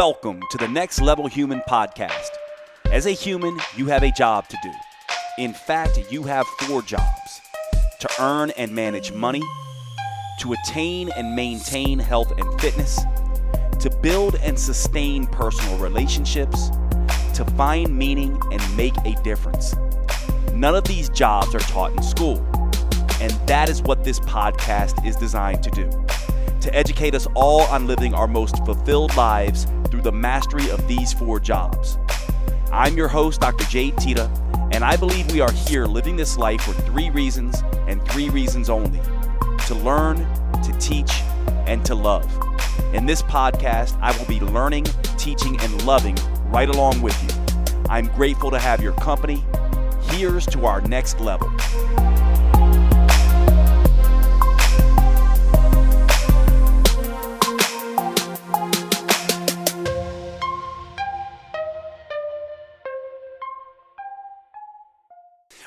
Welcome to the Next Level Human podcast. As a human, you have a job to do. In fact, you have 4 jobs: to earn and manage money, to attain and maintain health and fitness, to build and sustain personal relationships, to find meaning and make a difference. None of these jobs are taught in school, and that is what this podcast is designed to do: to educate us all on living our most fulfilled lives through the mastery of these 4 jobs. I'm your host, Dr. Jade Tita, and I believe we are here living this life for 3 reasons and 3 reasons only: to learn, to teach, and to love. In this podcast, I will be learning, teaching, and loving right along with you. I'm grateful to have your company. Here's to our next level.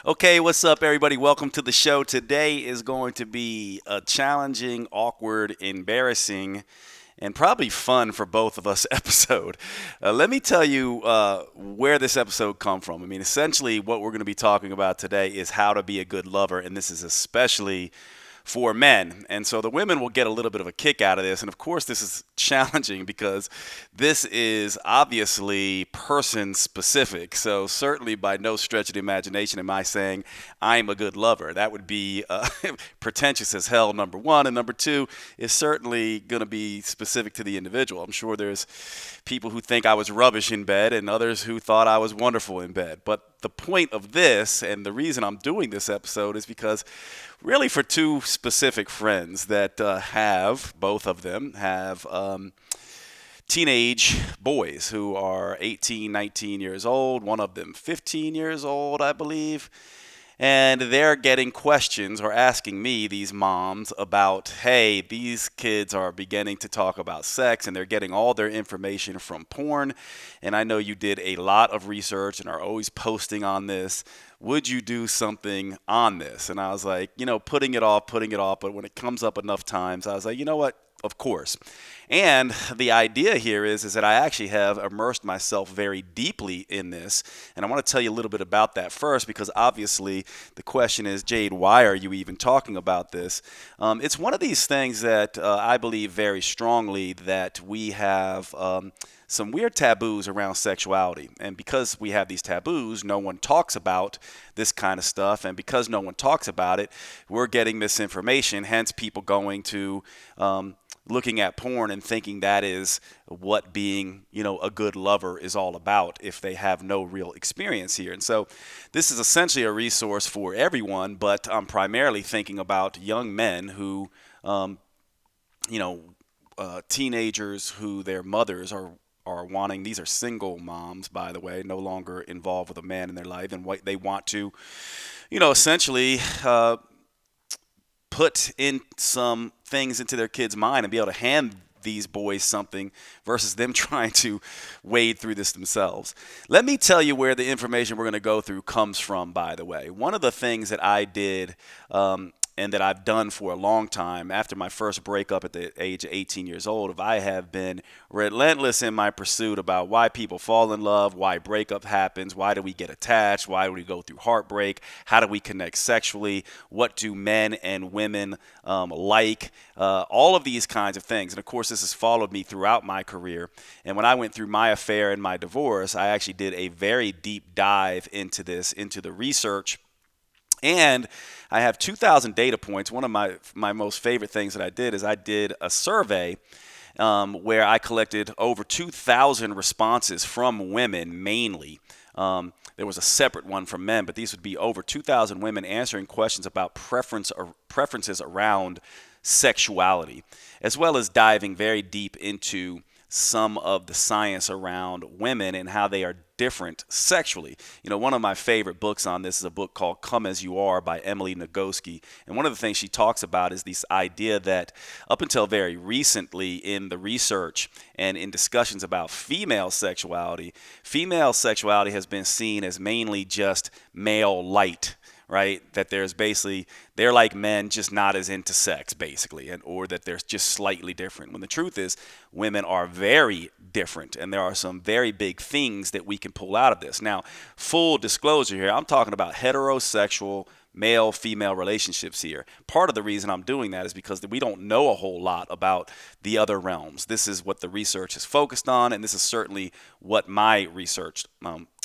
Okay, what's up, everybody? Welcome to the show. Today is going to be a challenging, awkward, embarrassing, and probably fun for both of us episode. Let me tell you where this episode come from. I mean, essentially what we're going to be talking about today is how to be a good lover, and this is especially for men. And so the women will get a little bit of a kick out of this. And of course, this is challenging because this is obviously person specific. So certainly by no stretch of the imagination am I saying I'm a good lover. That would be pretentious as hell, number one. And number two is certainly going to be specific to the individual. I'm sure there's people who think I was rubbish in bed and others who thought I was wonderful in bed. But the point of this, and the reason I'm doing this episode, is because really for 2 specific friends that both of them have teenage boys who are 18, 19 years old, one of them 15 years old, I believe. And they're getting questions or asking me, these moms, about, hey, these kids are beginning to talk about sex and they're getting all their information from porn. And I know you did a lot of research and are always posting on this. Would you do something on this? And I was like, putting it off. But when it comes up enough times, I was like, you know what? Of course. And the idea here is that I actually have immersed myself very deeply in this. And I want to tell you a little bit about that first, because obviously the question is, Jade, why are you even talking about this? It's one of these things that I believe very strongly that we have some weird taboos around sexuality. And because we have these taboos, no one talks about this kind of stuff. And because no one talks about it, we're getting misinformation, hence people going to looking at porn and thinking that is what being, a good lover is all about if they have no real experience here. And so this is essentially a resource for everyone, but I'm primarily thinking about young men who, teenagers who their mothers are wanting. These are single moms, by the way, no longer involved with a man in their life, and what they want to, essentially put in some things into their kids' mind and be able to hand these boys something versus them trying to wade through this themselves. Let me tell you where the information we're going to go through comes from, by the way. One of the things that I did and that I've done for a long time after my first breakup at the age of 18 years old, I have been relentless in my pursuit about why people fall in love, why breakup happens, why do we get attached, why do we go through heartbreak, how do we connect sexually, what do men and women like, all of these kinds of things. And of course, this has followed me throughout my career. And when I went through my affair and my divorce, I actually did a very deep dive into this, into the research. And I have 2,000 data points. One of my most favorite things that I did is I did a survey where I collected over 2,000 responses from women mainly. There was a separate one from men, but these would be over 2,000 women answering questions about preferences around sexuality, as well as diving very deep into some of the science around women and how they are different sexually. One of my favorite books on this is a book called Come As You Are by Emily Nagoski. And one of the things she talks about is this idea that up until very recently in the research and in discussions about female sexuality has been seen as mainly just male light, right? That there's basically, they're like men, just not as into sex, basically, and or that they're just slightly different. When the truth is, women are very different, and there are some very big things that we can pull out of this. Now, full disclosure here, I'm talking about heterosexual male-female relationships here. Part of the reason I'm doing that is because we don't know a whole lot about the other realms. This is what the research is focused on, and this is certainly what my research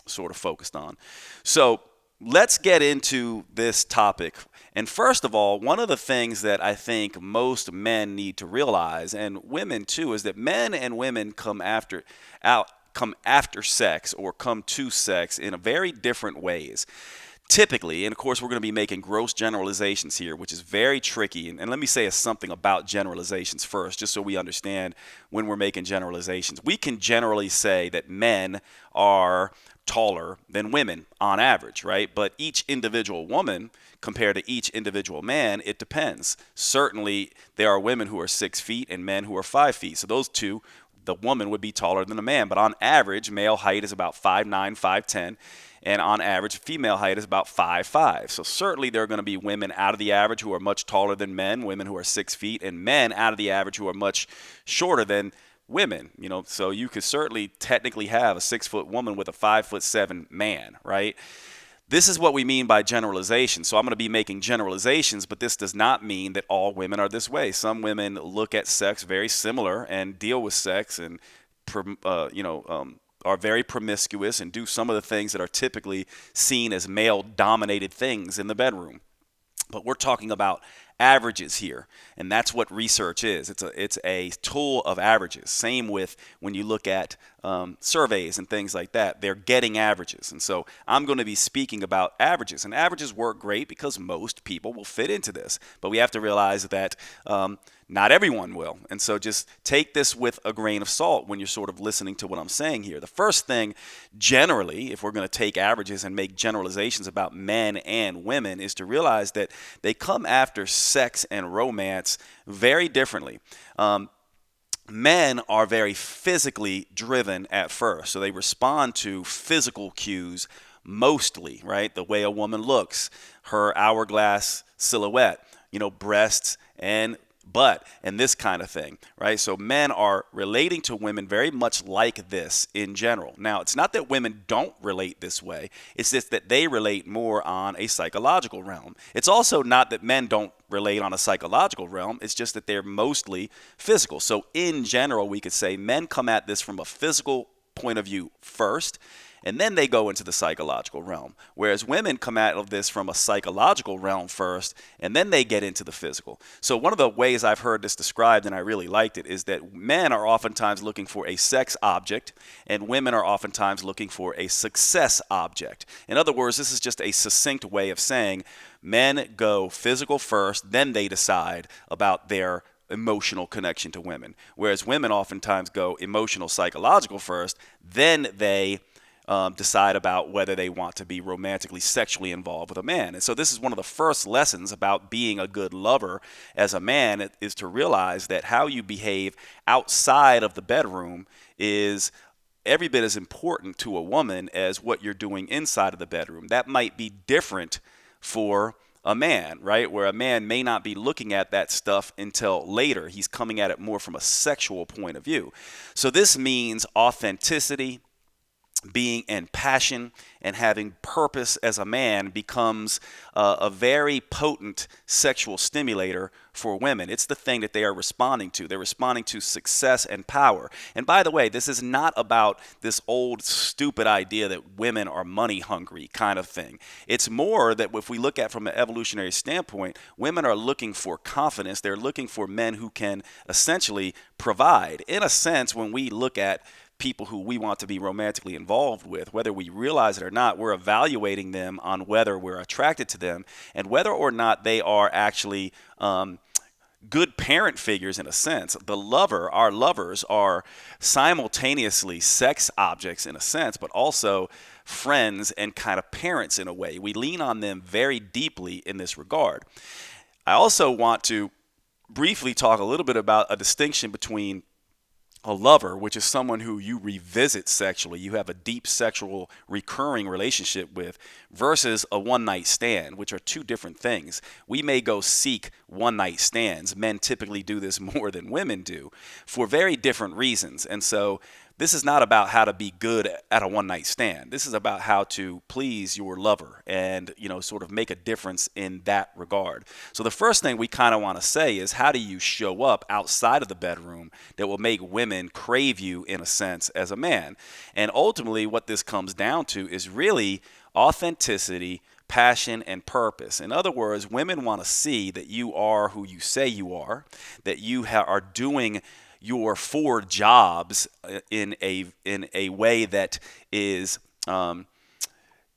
sort of focused on. So let's get into this topic. And first of all, one of the things that I think most men need to realize, and women too, is that men and women come after sex or come to sex in a very different ways. Typically, and of course we're going to be making gross generalizations here, which is very tricky. And let me say something about generalizations first, just so we understand when we're making generalizations. We can generally say that men are taller than women on average, right? But each individual woman compared to each individual man, it depends. Certainly, there are women who are 6 feet and men who are 5 feet. So those two, the woman would be taller than the man. But on average, male height is about 5'9", 5'10", and on average, female height is about 5'5". So certainly there are going to be women out of the average who are much taller than men, women who are 6 feet, and men out of the average who are much shorter than women. So you could certainly technically have a 6-foot woman with a 5'7" man, right? This is what we mean by generalization. So I'm going to be making generalizations, but this does not mean that all women are this way. Some women look at sex very similar and deal with sex and are very promiscuous and do some of the things that are typically seen as male-dominated things in the bedroom. But we're talking about averages here, and that's what research is. It's a tool of averages. Same with when you look at surveys and things like that. They're getting averages, and so I'm going to be speaking about averages. And averages work great because most people will fit into this, but we have to realize that not everyone will. And so just take this with a grain of salt when you're sort of listening to what I'm saying here. The first thing, generally, if we're going to take averages and make generalizations about men and women, is to realize that they come after sex and romance very differently. Men are very physically driven at first, so they respond to physical cues mostly, right? The way a woman looks, her hourglass silhouette, breasts and butt and this kind of thing, right? So men are relating to women very much like this in general. Now, it's not that women don't relate this way. It's just that they relate more on a psychological realm. It's also not that men don't relate on a psychological realm. It's just that they're mostly physical. So in general, we could say men come at this from a physical point of view first, and then they go into the psychological realm. Whereas women come at this from a psychological realm first, and then they get into the physical. So one of the ways I've heard this described, and I really liked it, is that men are oftentimes looking for a sex object, and women are oftentimes looking for a success object. In other words, this is just a succinct way of saying men go physical first, then they decide about their emotional connection to women. Whereas women oftentimes go emotional, psychological first, then they decide about whether they want to be romantically, sexually involved with a man. And so this is one of the first lessons about being a good lover as a man, is to realize that how you behave outside of the bedroom is every bit as important to a woman as what you're doing inside of the bedroom. That might be different for a man, right? Where a man may not be looking at that stuff until later. He's coming at it more from a sexual point of view. So this means authenticity, being in passion, and having purpose as a man becomes a very potent sexual stimulator for women. It's the thing that they are responding to. They're responding to success and power. And by the way, this is not about this old stupid idea that women are money hungry kind of thing. It's more that if we look at from an evolutionary standpoint, women are looking for confidence. They're looking for men who can essentially provide. In a sense, when we look at people who we want to be romantically involved with, whether we realize it or not, we're evaluating them on whether we're attracted to them and whether or not they are actually good parent figures in a sense. Our lovers are simultaneously sex objects in a sense, but also friends and kind of parents in a way. We lean on them very deeply in this regard. I also want to briefly talk a little bit about a distinction between a lover, which is someone who you revisit sexually, you have a deep sexual recurring relationship with, versus a one night stand, which are two different things. We may go seek one night stands. Men typically do this more than women do for very different reasons. And so this is not about how to be good at a one night stand. This is about how to please your lover and, sort of make a difference in that regard. So the first thing we kind of want to say is, how do you show up outside of the bedroom that will make women crave you, in a sense, as a man? And ultimately what this comes down to is really authenticity, passion, and purpose. In other words, women want to see that you are who you say you are, that you are doing your four jobs in a way that is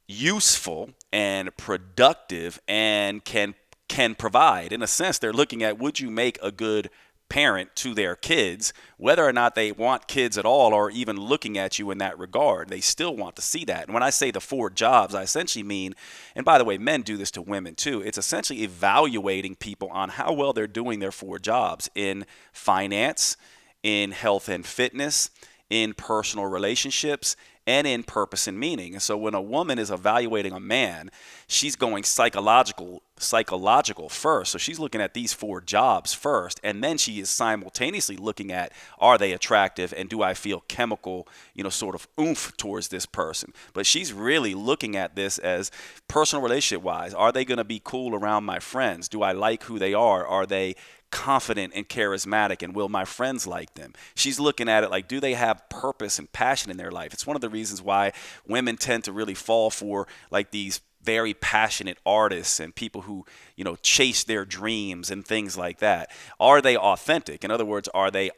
useful and productive and can provide. In a sense, they're looking at, would you make a good parent to their kids, whether or not they want kids at all or even looking at you in that regard. They still want to see that. And when I say the four jobs, I essentially mean, and by the way, men do this to women too, it's essentially evaluating people on how well they're doing their four jobs in finance, in health and fitness, in personal relationships, and in purpose and meaning. And so when a woman is evaluating a man, she's going psychological first. So she's looking at these four jobs first, and then she is simultaneously looking at, are they attractive and do I feel chemical, sort of oomph towards this person? But she's really looking at this as personal relationship wise. Are they going to be cool around my friends? Do I like who they are? Are they confident and charismatic, and will my friends like them? She's looking at it like, do they have purpose and passion in their life? It's one of the reasons why women tend to really fall for like these very passionate artists and people who, chase their dreams and things like that. Are they authentic? In other words, are they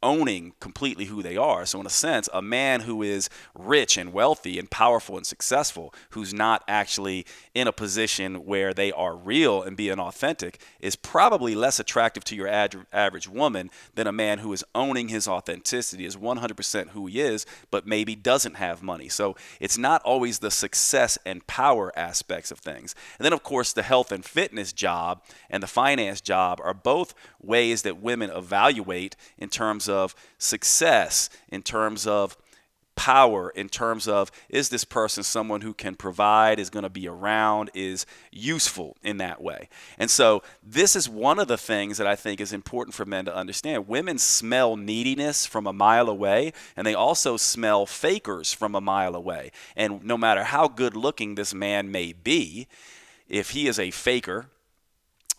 owning completely who they are? So in a sense, a man who is rich and wealthy and powerful and successful, who's not actually in a position where they are real and being authentic, is probably less attractive to your average woman than a man who is owning his authenticity, is 100% who he is, but maybe doesn't have money. So it's not always the success and power aspects of things. And then of course the health and fitness job and the finance job are both ways that women evaluate in terms of success, in terms of power, in terms of, is this person someone who can provide, is going to be around, is useful in that way? And so this is one of the things that I think is important for men to understand. Women smell neediness from a mile away, and they also smell fakers from a mile away. And no matter how good looking this man may be, if he is a faker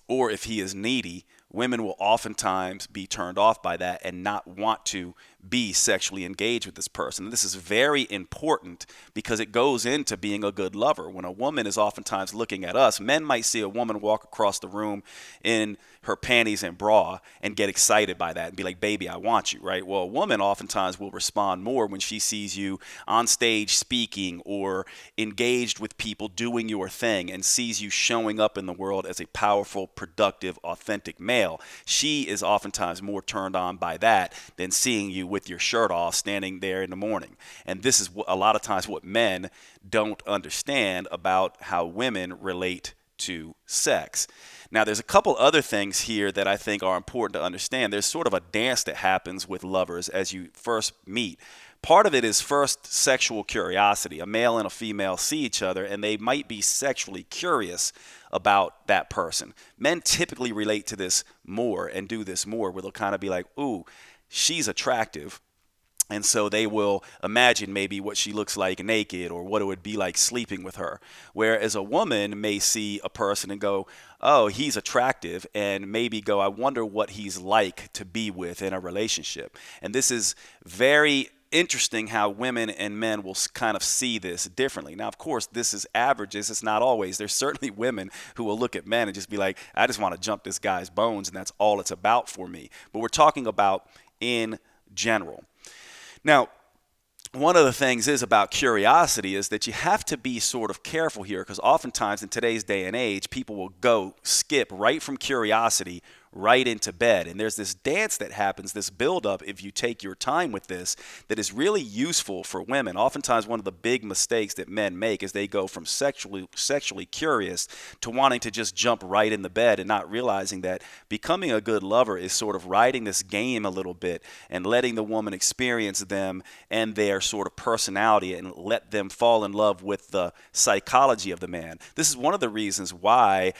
or if he is needy, women will oftentimes be turned off by that and not want to be sexually engaged with this person. And this is very important because it goes into being a good lover. When a woman is oftentimes looking at us, men might see a woman walk across the room in her panties and bra and get excited by that and be like, baby, I want you, right? Well, a woman oftentimes will respond more when she sees you on stage speaking or engaged with people doing your thing and sees you showing up in the world as a powerful, productive, authentic male. She is oftentimes more turned on by that than seeing you with your shirt off standing there in the morning. And this is a lot of times what men don't understand about how women relate to sex. Now, there's a couple other things here that I think are important to understand. There's sort of a dance that happens with lovers as you first meet. Part of it is first sexual curiosity. A male and a female see each other and they might be sexually curious about that person. Men typically relate to this more and do this more, where they'll kind of be like, ooh, she's attractive. And so they will imagine maybe what she looks like naked or what it would be like sleeping with her. Whereas a woman may see a person and go, oh, he's attractive, and maybe go, I wonder what he's like to be with in a relationship. And this is very interesting how women and men will kind of see this differently. Now, of course, this is averages. It's not always. There's certainly women who will look at men and just be like, I just want to jump this guy's bones, and that's all it's about for me. But we're talking about in general. Now, one of the things is about curiosity is that you have to be sort of careful here, because oftentimes in today's day and age, people will skip right from curiosity right into bed. And there's this dance that happens, this buildup, if you take your time with this, that is really useful for women. Oftentimes, one of the big mistakes that men make is they go from sexually curious to wanting to just jump right in the bed and not realizing that becoming a good lover is sort of riding this game a little bit and letting the woman experience them and their sort of personality and let them fall in love with the psychology of the man. This is one of the reasons why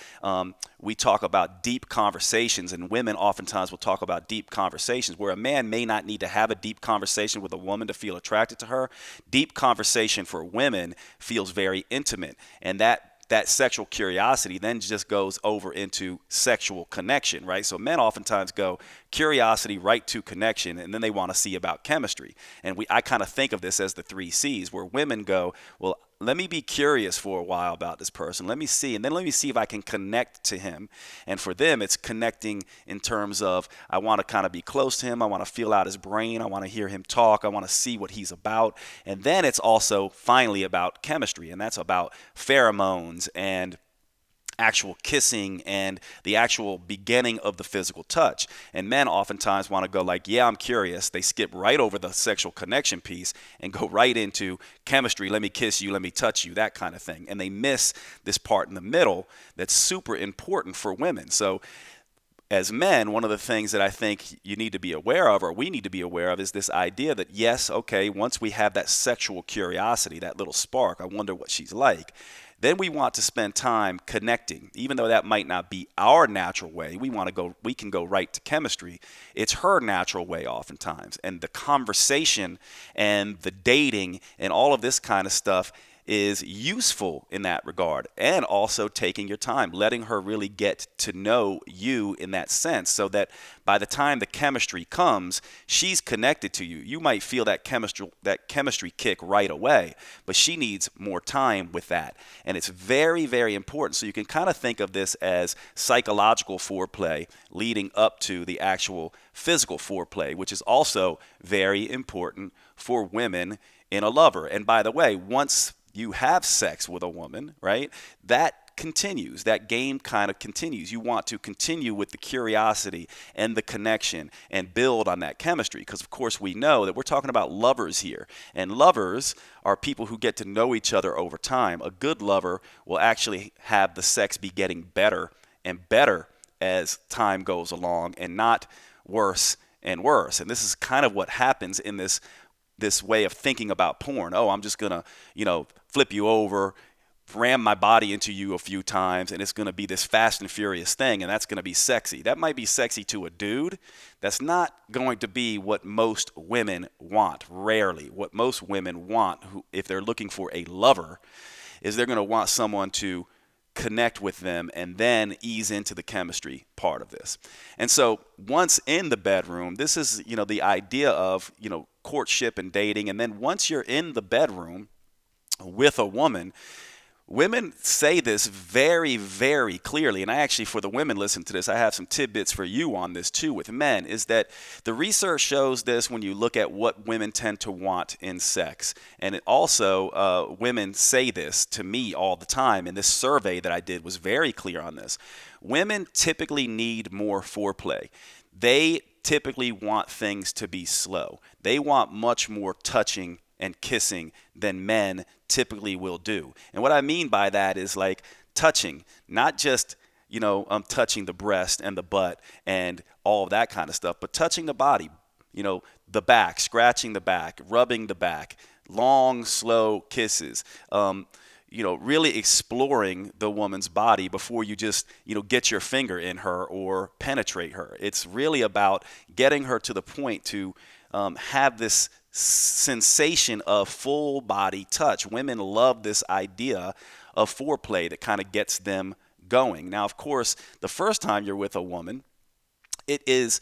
we talk about deep conversations, and women oftentimes will talk about deep conversations where a man may not need to have a deep conversation with a woman to feel attracted to her. Deep conversation for women feels very intimate, and that sexual curiosity then just goes over into sexual connection, right? So men oftentimes go curiosity right to connection, and then they want to see about chemistry. And I kind of think of this as the 3 C's, where women go, well, let me be curious for a while about this person. Let me see, and then let me see if I can connect to him. And for them, it's connecting in terms of I want to kind of be close to him. I want to feel out his brain. I want to hear him talk. I want to see what he's about. And then it's also finally about chemistry, and that's about pheromones and actual kissing and the actual beginning of the physical touch. And men oftentimes want to go like, yeah, I'm curious. They skip right over the sexual connection piece and go right into chemistry. Let me kiss you, let me touch you, that kind of thing. And they miss this part in the middle that's super important for women. So as men, one of the things that I think you need to be aware of, or we need to be aware of, is this idea that, yes, okay, once we have that sexual curiosity, that little spark, I wonder what she's like, then we want to spend time connecting. Even though that might not be our natural way, we can go right to chemistry. It's her natural way oftentimes. And the conversation and the dating and all of this kind of stuff is useful in that regard, and also taking your time, letting her really get to know you in that sense, so that by the time the chemistry comes, she's connected to you. You might feel that chemistry kick right away, but she needs more time with that. And it's very, very important. So you can kind of think of this as psychological foreplay leading up to the actual physical foreplay, which is also very important for women in a lover. And by the way, once you have sex with a woman, right, that continues. That game kind of continues. You want to continue with the curiosity and the connection and build on that chemistry, because, of course, we know that we're talking about lovers here. And lovers are people who get to know each other over time. A good lover will actually have the sex be getting better and better as time goes along, and not worse and worse. And this is kind of what happens in this way of thinking about porn. Oh, I'm just going to, flip you over, ram my body into you a few times, and it's going to be this fast and furious thing, and that's going to be sexy. That might be sexy to a dude. That's not going to be what most women want, rarely. What most women want, if they're looking for a lover, is they're going to want someone to connect with them and then ease into the chemistry part of this. And so once in the bedroom, this is, the idea of, courtship and dating. And then once you're in the bedroom with a woman, women say this very, very clearly. And I actually, for the women listen to this, I have some tidbits for you on this too with men, is that the research shows this when you look at what women tend to want in sex. And it also, women say this to me all the time. And this survey that I did was very clear on this. Women typically need more foreplay. They typically want things to be slow. They want much more touching and kissing than men typically will do. And what I mean by that is like touching, not just, touching the breast and the butt and all of that kind of stuff, but touching the body, the back, scratching the back, rubbing the back, long, slow kisses, really exploring the woman's body before you just, get your finger in her or penetrate her. It's really about getting her to the point to have this sensation of full body touch. Women love this idea of foreplay that kind of gets them going. Now, of course, the first time you're with a woman, it is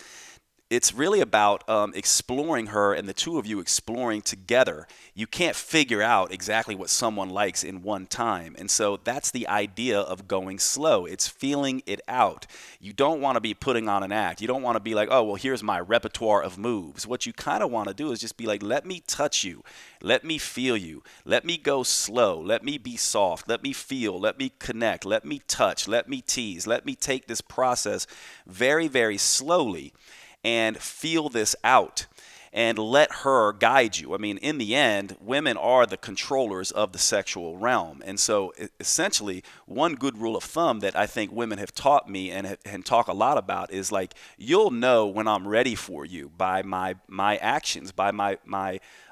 it's really about exploring her and the two of you exploring together. You can't figure out exactly what someone likes in one time. And so that's the idea of going slow. It's feeling it out. You don't want to be putting on an act. You don't want to be like, oh, well, here's my repertoire of moves. What you kind of want to do is just be like, let me touch you. Let me feel you. Let me go slow. Let me be soft. Let me feel. Let me connect. Let me touch. Let me tease. Let me take this process very, very slowly and feel this out and let her guide you. I mean, in the end, women are the controllers of the sexual realm. And so essentially, one good rule of thumb that I think women have taught me and talk a lot about is like, you'll know when I'm ready for you by my actions, by my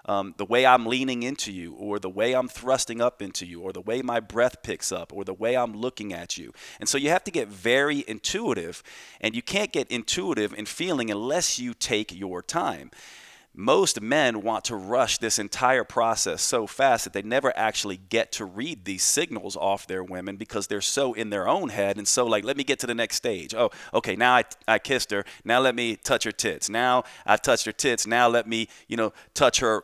the way I'm leaning into you, or the way I'm thrusting up into you, or the way my breath picks up, or the way I'm looking at you. And so you have to get very intuitive, and you can't get intuitive in feeling unless you take your time. Most men want to rush this entire process so fast that they never actually get to read these signals off their women because they're so in their own head and so like, let me get to the next stage. Oh, okay, now I kissed her. Now let me touch her tits. Now I touched her tits. Now let me, touch her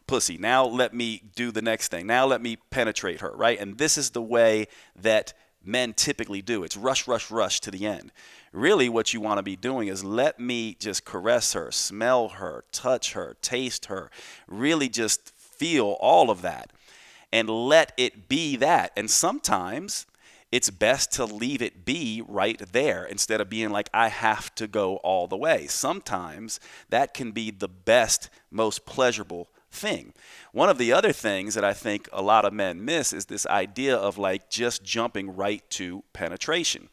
pussy. Now let me do the next thing. Now let me penetrate her, right? And this is the way that men typically do. It's rush, rush, rush to the end. Really, what you want to be doing is let me just caress her, smell her, touch her, taste her, really just feel all of that and let it be that. And sometimes it's best to leave it be right there instead of being like, I have to go all the way. Sometimes that can be the best, most pleasurable thing. One of the other things that I think a lot of men miss is this idea of like just jumping right to penetration,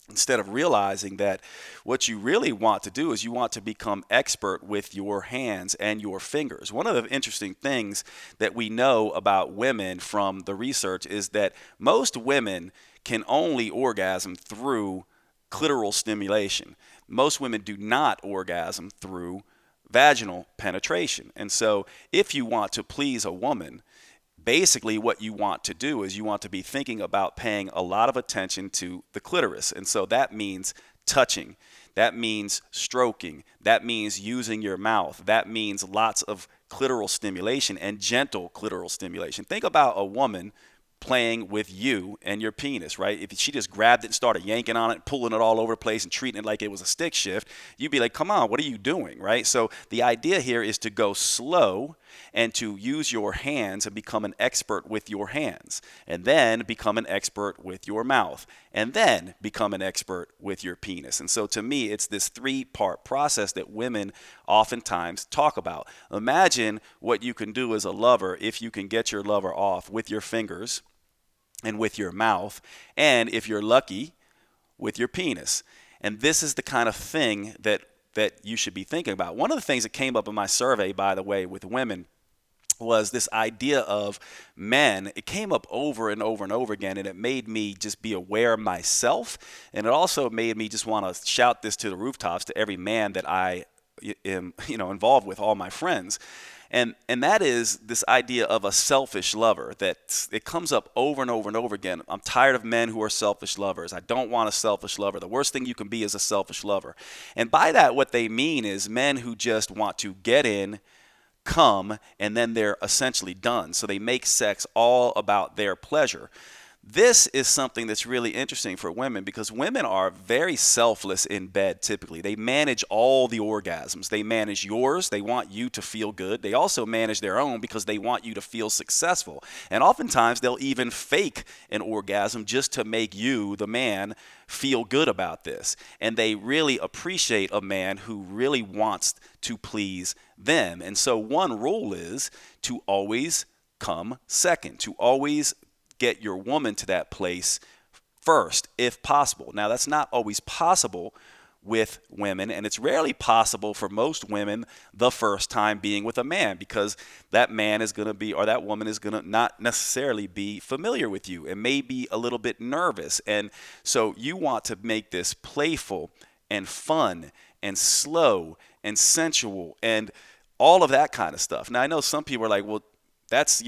instead of realizing that what you really want to do is you want to become expert with your hands and your fingers. One of the interesting things that we know about women from the research is that most women can only orgasm through clitoral stimulation. Most women do not orgasm through vaginal penetration. And so if you want to please a woman, basically what you want to do is you want to be thinking about paying a lot of attention to the clitoris. And so that means touching. That means stroking. That means using your mouth. That means lots of clitoral stimulation and gentle clitoral stimulation. Think about a woman playing with you and your penis, right? If she just grabbed it and started yanking on it, pulling it all over the place and treating it like it was a stick shift, you'd be like, come on, what are you doing, right? So the idea here is to go slow and to use your hands and become an expert with your hands, and then become an expert with your mouth, and then become an expert with your penis. And so to me, it's this three-part process that women oftentimes talk about. Imagine what you can do as a lover if you can get your lover off with your fingers and with your mouth, and if you're lucky, with your penis. And this is the kind of thing that you should be thinking about. One of the things that came up in my survey, by the way, with women was this idea of men. It came up over and over and over again, and it made me just be aware myself, and it also made me just want to shout this to the rooftops to every man that I am, involved with, all my friends. And that is this idea of a selfish lover, that it comes up over and over and over again. I'm tired of men who are selfish lovers. I don't want a selfish lover. The worst thing you can be is a selfish lover. And by that, what they mean is men who just want to get in, come, and then they're essentially done. So they make sex all about their pleasure. This is something that's really interesting for women because women are very selfless in bed typically. They manage all the orgasms. They manage yours. They want you to feel good. They also manage their own because they want you to feel successful. And oftentimes they'll even fake an orgasm just to make you, the man, feel good about this. And they really appreciate a man who really wants to please them. And so one rule is to always come second, to always get your woman to that place first, if possible. Now, that's not always possible with women, and it's rarely possible for most women the first time being with a man because that man is going to be, or that woman is going to not necessarily be familiar with you and may be a little bit nervous. And so you want to make this playful and fun and slow and sensual and all of that kind of stuff. Now, I know some people are like, well, that's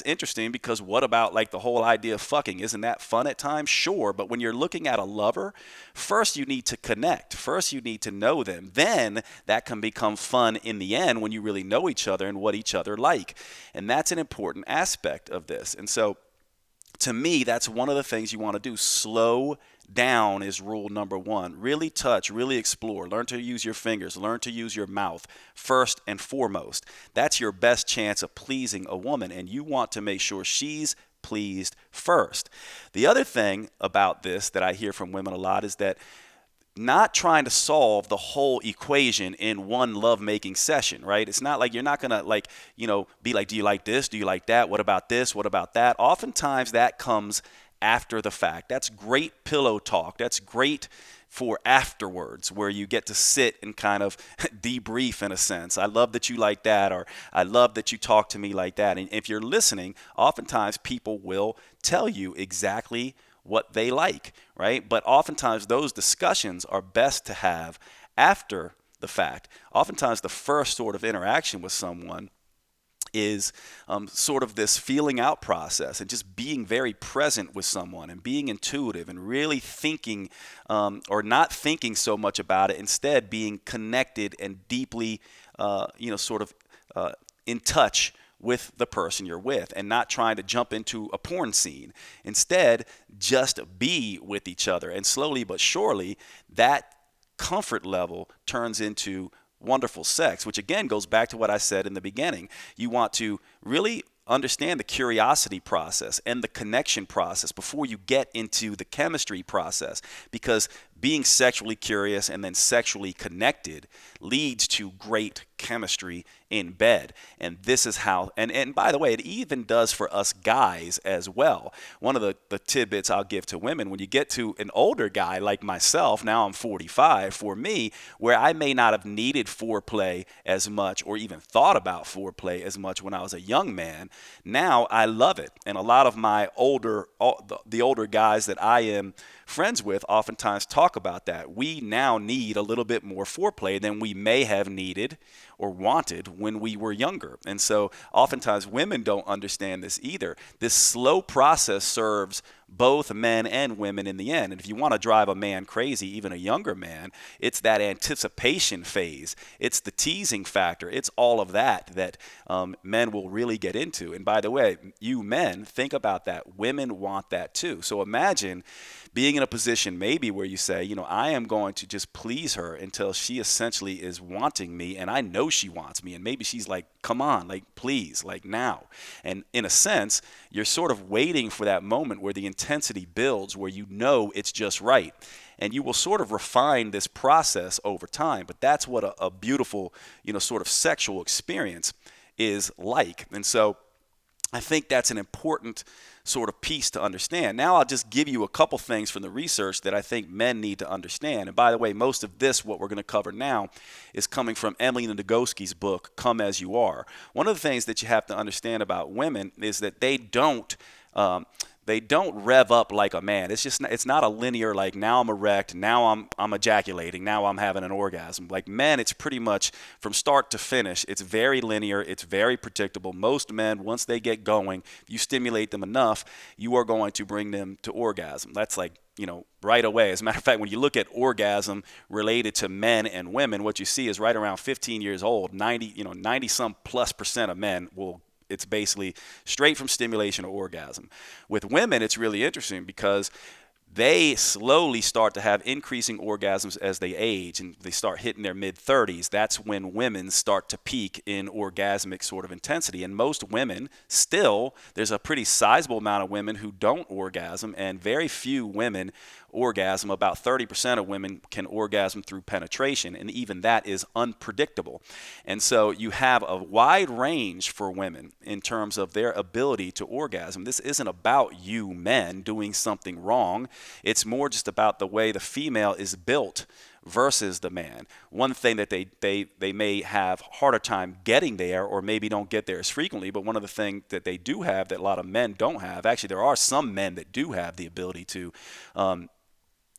interesting, because what about like the whole idea of fucking? Isn't that fun at times? Sure, but when you're looking at a lover, first you need to connect. First you need to know them. Then that can become fun in the end when you really know each other and what each other like. And that's an important aspect of this. And so to me, that's one of the things you want to do. Slow down is rule number one. Really touch, really explore. Learn to use your fingers, learn to use your mouth first and foremost. That's your best chance of pleasing a woman, and you want to make sure she's pleased first. The other thing about this that I hear from women a lot is that not trying to solve the whole equation in one lovemaking session, right? It's not like you're not gonna like, be like, do you like this? Do you like that? What about this? What about that? Oftentimes that comes after the fact. That's great pillow talk. That's great for afterwards, where you get to sit and kind of debrief in a sense. I love that you like that, or I love that you talk to me like that. And if you're listening, oftentimes people will tell you exactly what they like, right? But oftentimes those discussions are best to have after the fact. Oftentimes the first sort of interaction with someone is sort of this feeling out process, and just being very present with someone and being intuitive and really thinking, or not thinking so much about it, instead being connected and deeply, sort of in touch with the person you're with, and not trying to jump into a porn scene. Instead, just be with each other. And slowly but surely, that comfort level turns into wonderful sex, which again goes back to what I said in the beginning. You want to really understand the curiosity process and the connection process before you get into the chemistry process, because being sexually curious and then sexually connected leads to great chemistry in bed. And this is how, and by the way, it even does for us guys as well. One of the tidbits I'll give to women, when you get to an older guy like myself, now I'm 45, for me, where I may not have needed foreplay as much or even thought about foreplay as much when I was a young man, now I love it. And a lot of my the older guys that I am friends with oftentimes talk about that. We now need a little bit more foreplay than we may have needed or wanted when we were younger. And so oftentimes women don't understand this either. This slow process serves both men and women in the end. And if you want to drive a man crazy, even a younger man, it's that anticipation phase. It's the teasing factor. It's all of that men will really get into. And by the way, you men, think about that. Women want that too. So imagine being in a position maybe where you say, I am going to just please her until she essentially is wanting me, and I know she wants me, and maybe she's like, come on, like, please, like, now. And in a sense, you're sort of waiting for that moment where the intensity builds, where it's just right. And you will sort of refine this process over time. But that's what a beautiful, sort of sexual experience is like. And so I think that's an important sort of piece to understand. Now I'll just give you a couple things from the research that I think men need to understand. And by the way, most of this, what we're going to cover now, is coming from Emily Nagoski's book, Come As You Are. One of the things that you have to understand about women is that they don't rev up like a man. It's not a linear, like, now I'm erect, now I'm ejaculating, now I'm having an orgasm. Like men, it's pretty much from start to finish. It's very linear. It's very predictable. Most men, once they get going, if you stimulate them enough, you are going to bring them to orgasm. That's like, right away. As a matter of fact, when you look at orgasm related to men and women, what you see is right around 15 years old, 90 some plus percent of men it's basically straight from stimulation or orgasm. With women, it's really interesting because they slowly start to have increasing orgasms as they age, and they start hitting their mid-30s. That's when women start to peak in orgasmic sort of intensity. And most women still, there's a pretty sizable amount of women who don't orgasm, and very few women orgasm. About 30% of women can orgasm through penetration, and even that is unpredictable. And so you have a wide range for women in terms of their ability to orgasm. This isn't about you men doing something wrong. It's more just about the way the female is built versus the man. One thing that they may have harder time getting there, or maybe don't get there as frequently, but one of the things that they do have that a lot of men don't have, actually there are some men that do have the ability to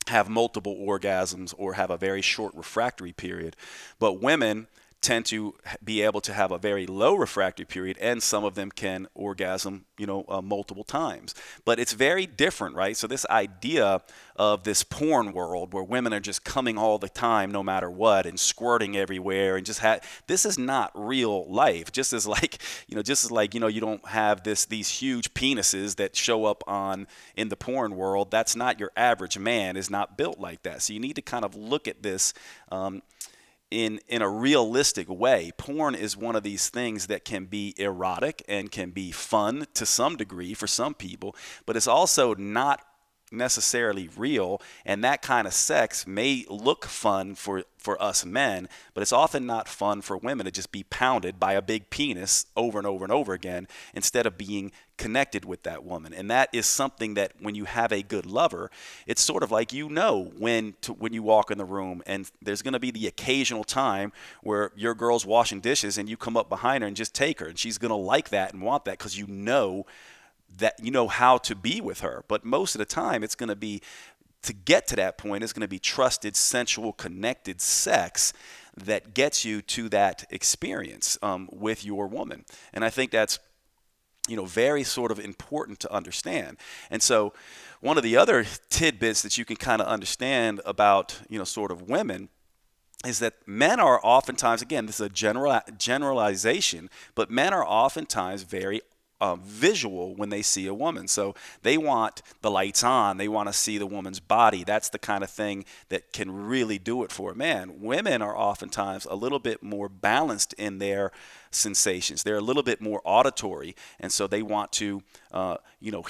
have multiple orgasms or have a very short refractory period. But women tend to be able to have a very low refractory period, and some of them can orgasm, multiple times. But it's very different, right? So this idea of this porn world where women are just coming all the time, no matter what, and squirting everywhere, and this is not real life. You don't have these huge penises that show up in the porn world. That's not your average man is not built like that. So you need to kind of look at this. In a realistic way. Porn is one of these things that can be erotic and can be fun to some degree for some people, but it's also not necessarily real, and that kind of sex may look fun for us men, but it's often not fun for women to just be pounded by a big penis over and over and over again instead of being connected with that woman. And that is something that when you have a good lover, it's sort of like when you walk in the room, and there's going to be the occasional time where your girl's washing dishes and you come up behind her and just take her, and she's going to like that and want that because that you know how to be with her. But most of the time it's going to be, to get to that point, it's going to be trusted, sensual, connected sex that gets you to that experience with your woman. And I think that's very sort of important to understand. And so one of the other tidbits that you can kind of understand about sort of women is that men are oftentimes, again, this is a generalization, but men are oftentimes very visual when they see a woman. So they want the lights on. They want to see the woman's body. That's the kind of thing that can really do it for a man. Women are oftentimes a little bit more balanced in their sensations. They're a little bit more auditory, and so they want to,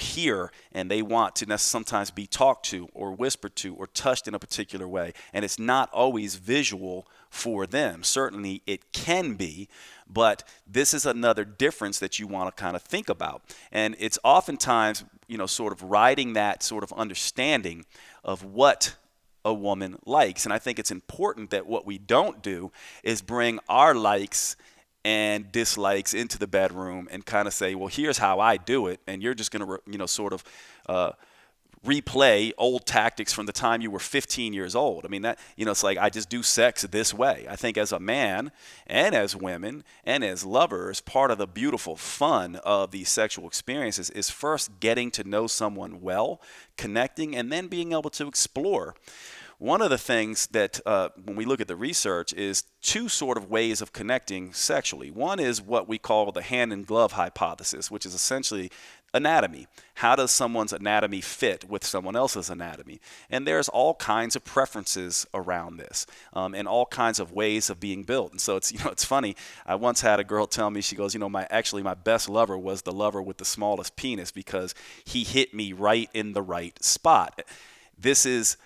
hear, and they want to sometimes be talked to or whispered to or touched in a particular way. And it's not always visual for them. Certainly it can be, but this is another difference that you want to kind of think about. And it's oftentimes, sort of riding that sort of understanding of what a woman likes. And I think it's important that what we don't do is bring our likes and dislikes into the bedroom and kind of say, well, here's how I do it, and you're just going to, sort of replay old tactics from the time you were 15 years old. I mean, that, it's like, I just do sex this way. I think as a man and as women and as lovers, part of the beautiful fun of these sexual experiences is first getting to know someone well, connecting, and then being able to explore. One of the things that when we look at the research is two sort of ways of connecting sexually. One is what we call the hand in glove hypothesis, which is essentially anatomy. How does someone's anatomy fit with someone else's anatomy? And there's all kinds of preferences around this, and all kinds of ways of being built. And so it's funny. I once had a girl tell me, she goes, my best lover was the lover with the smallest penis because he hit me right in the right spot. This is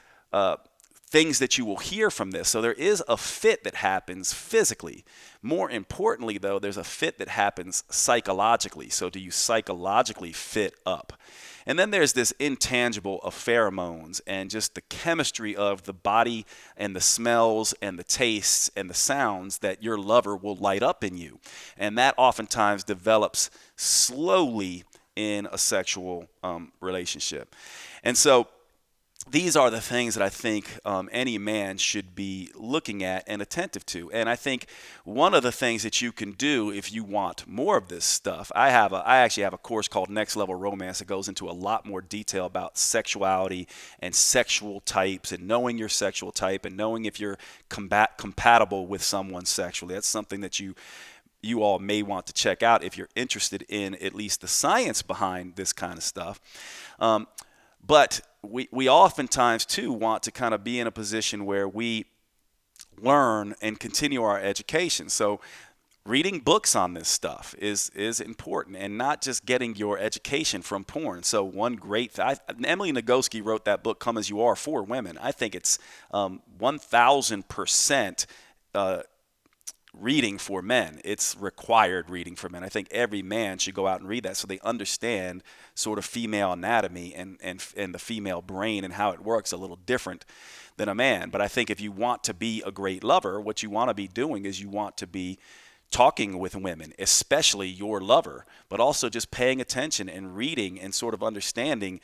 things that you will hear from this. So there is a fit that happens physically. More importantly, though, there's a fit that happens psychologically. So do you psychologically fit up? And then there's this intangible of pheromones and just the chemistry of the body and the smells and the tastes and the sounds that your lover will light up in you. And that oftentimes develops slowly in a sexual relationship. And so these are the things that I think any man should be looking at and attentive to. And I think one of the things that you can do if you want more of this stuff, I actually have a course called Next Level Romance that goes into a lot more detail about sexuality and sexual types and knowing your sexual type and knowing if you're compatible with someone sexually. That's something that you all may want to check out if you're interested in at least the science behind this kind of stuff. But we oftentimes, too, want to kind of be in a position where we learn and continue our education. So reading books on this stuff is important, and not just getting your education from porn. So one great Emily Nagoski wrote that book, Come As You Are, for women. I think it's 1,000% reading for men. It's required reading for men. I think every man should go out and read that so they understand sort of female anatomy and the female brain and how it works a little different than a man. But I think if you want to be a great lover, what you want to be doing is you want to be talking with women, especially your lover, but also just paying attention and reading and sort of understanding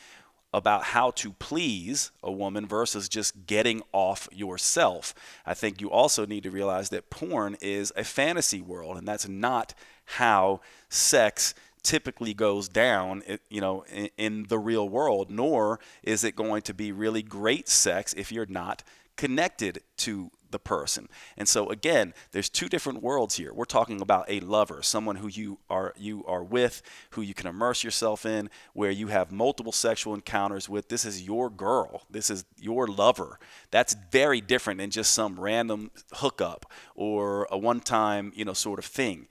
about how to please a woman versus just getting off yourself. I think you also need to realize that porn is a fantasy world, and that's not how sex typically goes down, in the real world, nor is it going to be really great sex if you're not connected to the person. And so again, there's two different worlds here. We're talking about a lover, someone who you are with, who you can immerse yourself in, where you have multiple sexual encounters with. This is your girl. This is your lover. That's very different than just some random hookup or a one-time, sort of thing.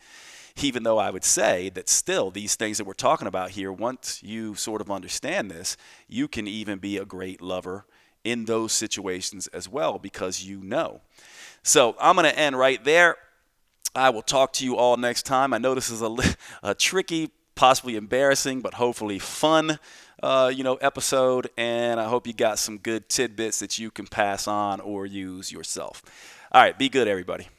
Even though I would say that still these things that we're talking about here, once you sort of understand this, you can even be a great lover in those situations as well, because you know. So I'm going to end right there. I will talk to you all next time. I know this is a tricky, possibly embarrassing, but hopefully fun, episode. And I hope you got some good tidbits that you can pass on or use yourself. All right, be good, everybody.